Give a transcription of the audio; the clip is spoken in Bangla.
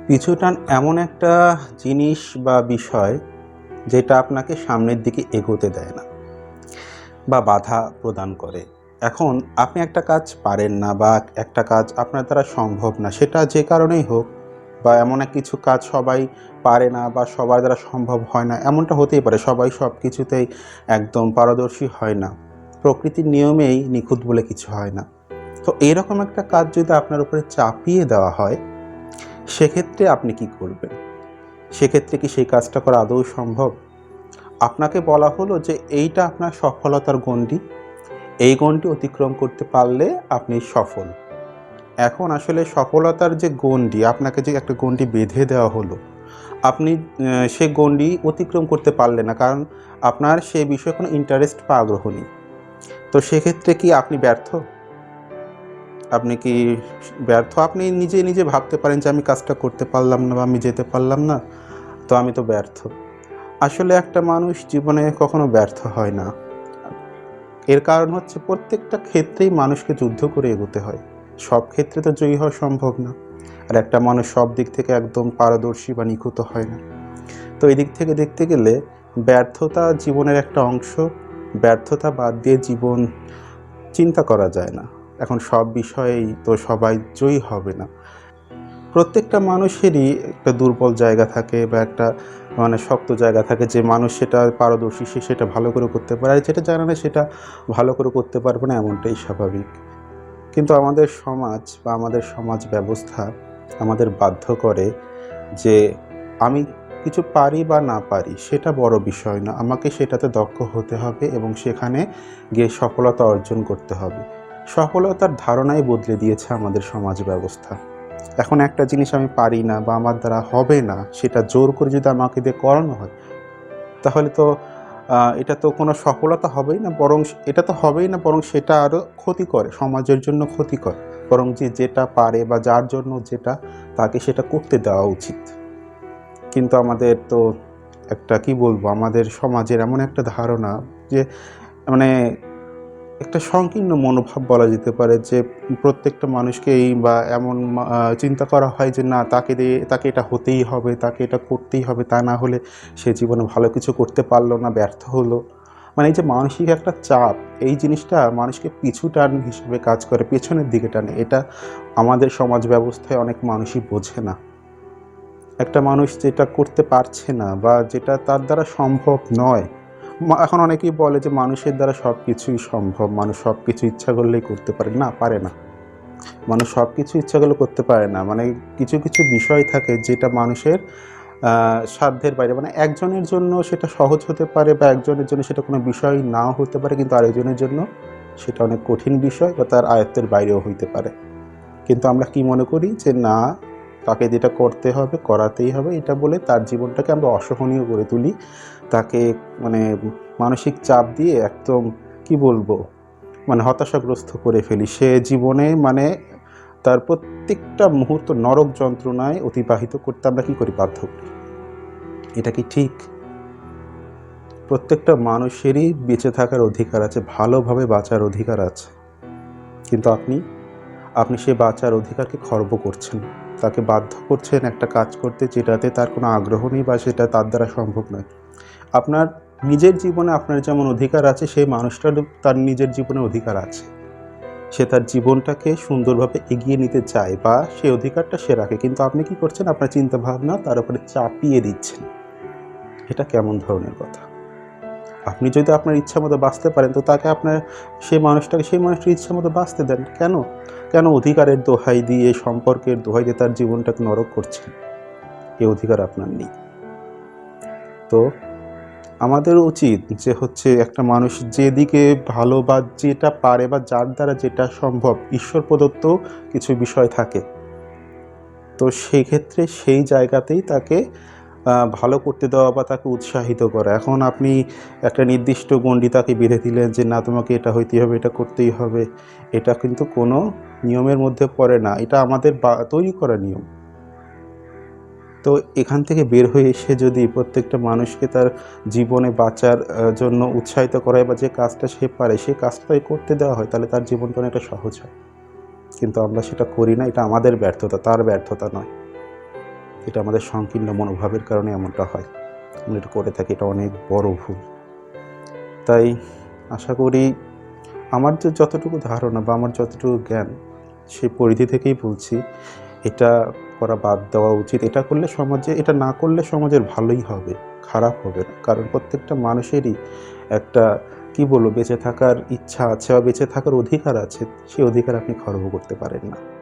পিছুটান এমন একটা জিনিস বা বিষয় যেটা আপনাকে সামনের দিকে এগোতে দেয় না বা বাধা প্রদান করে। এখন আপনি একটা কাজ পারেন না বা একটা কাজ আপনার দ্বারা সম্ভব না, সেটা যে কারণেই হোক, বা এমন এক কিছু কাজ সবাই পারে না বা সবার দ্বারা সম্ভব হয় না, এমনটা হতেই পারে। সবাই সব কিছুতেই একদম পারদর্শী হয় না। প্রকৃতির নিয়মেই নিখুঁত বলে কিছু হয় না। তো এরকম একটা কাজ যদি আপনার উপরে চাপিয়ে দেওয়া হয়, সেক্ষেত্রে আপনি কি করবেন? সেক্ষেত্রে কি সেই কাজটা করা আদৌ সম্ভব? আপনাকে বলা হলো যে এইটা আপনার সফলতার গণ্ডি। এই গণ্ডি অতিক্রম করতে পারলে আপনি সফল। এখন আসলে সফলতার যে গণ্ডি, আপনাকে যে একটা গণ্ডি বেঁধে দেওয়া হলো, আপনি সে গণ্ডি অতিক্রম করতে পারলেন না। কারণ আপনার সে বিষয়ে কোনো ইন্টারেস্ট বা আগ্রহ নেই। তো সেক্ষেত্রে কি আপনি ব্যর্থ? আপনি কি ব্যর্থ? আপনি নিজে, নিজে ভাবতে পারেন যে আমি কাজটা করতে পারলাম না বা আমি যেতে পারলাম না, তো আমি তো ব্যর্থ। আসলে একটা মানুষ জীবনে কখনো ব্যর্থ হয় না। এর কারণ হচ্ছে প্রত্যেকটা ক্ষেত্রেই মানুষকে যুদ্ধ করে এগোতে হয়। সব ক্ষেত্রে তো জয়ী হওয়া সম্ভব না। আর একটা মানুষ সব দিক থেকে একদম পারদর্শী বা নিখুঁত হয় না। তো এই দিক থেকে দেখতে গেলে ব্যর্থতা জীবনের একটা অংশ। ব্যর্থতা বাদ দিয়ে জীবন চিন্তা করা যায় না। এখন সব বিষয়েই তো সবাই জয়ী হবে না। প্রত্যেকটা মানুষেরই একটা দুর্বল জায়গা থাকে বা একটা শক্ত জায়গা থাকে, যে মানুষ সেটা পারদর্শী, সে সেটা ভালো করে করতে পারে, আর যেটা জানে না সেটা ভালো করে করতে পারবে না, এমনটাই স্বাভাবিক। কিন্তু আমাদের সমাজ বা আমাদের সমাজ ব্যবস্থা আমাদের বাধ্য করে যে আমি কিছু পারি বা না পারি সেটা বড় বিষয় না, আমাকে সেটাতে দক্ষ হতে হবে এবং সেখানে গিয়ে সফলতা অর্জন করতে হবে। সফলতার ধারণাই বদলে দিয়েছে আমাদের সমাজ ব্যবস্থা। এখন একটা জিনিস আমি পারি না বা আমার দ্বারা হবে না, সেটা জোর করে যদি আমাকে দিয়ে করানো হয়, তাহলে তো এটা তো কোনো সফলতা হবেই না, বরং এটা তো হবেই না, বরং সেটা আরও ক্ষতিকর, সমাজের জন্য ক্ষতিকর। বরং যেটা পারে বা যার জন্য যেটা, তাকে সেটা করতে দেওয়া উচিত। কিন্তু আমাদের তো একটা কি বলবো, আমাদের সমাজের এমন একটা ধারণা যে মানে একটা সংকীর্ণ মনোভাব বলা যেতে পারে, যে প্রত্যেকটা মানুষকেই বা এমন চিন্তা করা হয় যে না, তাকে এটা হতেই হবে, তাকে এটা করতেই হবে, তা না হলে সে জীবনে ভালো কিছু করতে পারলো না, ব্যর্থ হলো। এই যে মানসিক একটা চাপ, এই জিনিসটা মানুষকে পিছু টান হিসেবে কাজ করে, পেছনের দিকে টানে। এটা আমাদের সমাজ ব্যবস্থায় অনেক মানুষই বোঝে না। একটা মানুষ যেটা করতে পারছে না বা যেটা তার দ্বারা সম্ভব নয়, এখন অনেকেই বলে যে মানুষের দ্বারা সব কিছুই সম্ভব, মানুষ সব কিছু ইচ্ছা করলেই করতে পারে। না, পারে না। মানুষ সব কিছু ইচ্ছা করলে করতে পারে না। কিছু, কিছু বিষয় থাকে যেটা মানুষের সাধ্যের বাইরে। একজনের জন্য সেটা সহজ হতে পারে বা একজনের জন্য সেটা কোনো বিষয় নাও হতে পারে, কিন্তু আরেকজনের জন্য সেটা অনেক কঠিন বিষয় বা তার আয়ত্তের বাইরেও হইতে পারে। কিন্তু আমরা কি মনে করি যে না, তাকে যেটা করতে হবে, করাতেই হবে, এটা বলে তার জীবনটাকে আমরা অসহনীয় করে তুলি। তাকে মানে মানসিক চাপ দিয়ে একদম কি বলবো, হতাশাগ্রস্ত করে ফেলি। সে জীবনে তার প্রত্যেকটা মুহূর্ত নরক যন্ত্রণায় অতিবাহিত করতে আমরা কি করি, বাধ্য করি। এটা কি ঠিক? প্রত্যেকটা মানুষেরই বেঁচে থাকার অধিকার আছে, ভালোভাবে বাঁচার অধিকার আছে। কিন্তু আপনি সেই বাঁচার অধিকারকে খর্ব করছেন। তাকে বাধ্য করছেন একটা কাজ করতে যেটাতে তার কোনো আগ্রহ নেই বা সেটা তার দ্বারা সম্ভব নয়। আপনার নিজের জীবনে আপনার যেমন অধিকার আছে, সেই মানুষটারও তার নিজের জীবনে অধিকার আছে। সে তার জীবনটাকে সুন্দরভাবে এগিয়ে নিতে চায় বা সেই অধিকারটা সে রাখে। কিন্তু আপনি কি করছেন? আপনার চিন্তাভাবনা তার উপরে চাপিয়ে দিচ্ছেন। এটা কেমন ধরনের কথা? আপনি যদি আপনার ইচ্ছামতো বাঁচতে পারেন, তো তাকে সেই মানুষটার ইচ্ছামতো বাঁচতে দেন। কেন? কেন অধিকারের দোহাই দিয়ে, সম্পর্কের দোহাই দিয়ে তার জীবনটাকে নরক করছেন? এই অধিকার আপনার নেই। তো আমাদের উচিত যে একটা মানুষ যেদিকে ভালো বা যেটা পারে বা যার দ্বারা যেটা সম্ভব, ঈশ্বর প্রদত্ত কিছু বিষয় থাকে। তো সেই ক্ষেত্রে সেই জায়গাতেই তাকে ভালো করতে দেওয়া বা তাকে উৎসাহিত করা। এখন আপনি একটা নির্দিষ্ট গণ্ডি তাকে বেঁধে দিলেন যে না, তোমাকে এটা হইতেই হবে, এটা করতেই হবে। এটা কিন্তু কোনো নিয়মের মধ্যে পড়ে না। এটা আমাদের তৈরি করা নিয়ম। তো এখান থেকে বের হয়ে এসে যদি প্রত্যেকটা মানুষকে তার জীবনে বাঁচার জন্য উৎসাহিত করা হয় বা যে কাজটা সে পারে সেই কাজটাই করতে দেওয়া হয়, তাহলে তার জীবনটা অনেকটা সহজ হয়। কিন্তু আমরা সেটা করি না। এটা আমাদের ব্যর্থতা, তার ব্যর্থতা নয়। এটা আমাদের সংকীর্ণ মনোভাবের কারণে এমনটা হয়। আমরা এটা করে থাকি, এটা অনেক বড় ভুল। তাই আশা করি আমার যে যতটুকু ধারণা বা আমার যতটুকু জ্ঞান, সেই পরিধি থেকেই বলছি, এটা করা বাদ দেওয়া উচিত। এটা করলে সমাজে, এটা না করলে সমাজের ভালোই হবে, খারাপ হবে না। কারণ প্রত্যেকটা মানুষেরই একটা কি বলবো, বেঁচে থাকার ইচ্ছা আছে বা বেঁচে থাকার অধিকার আছে। সেই অধিকার আপনি খর্ব করতে পারেন না।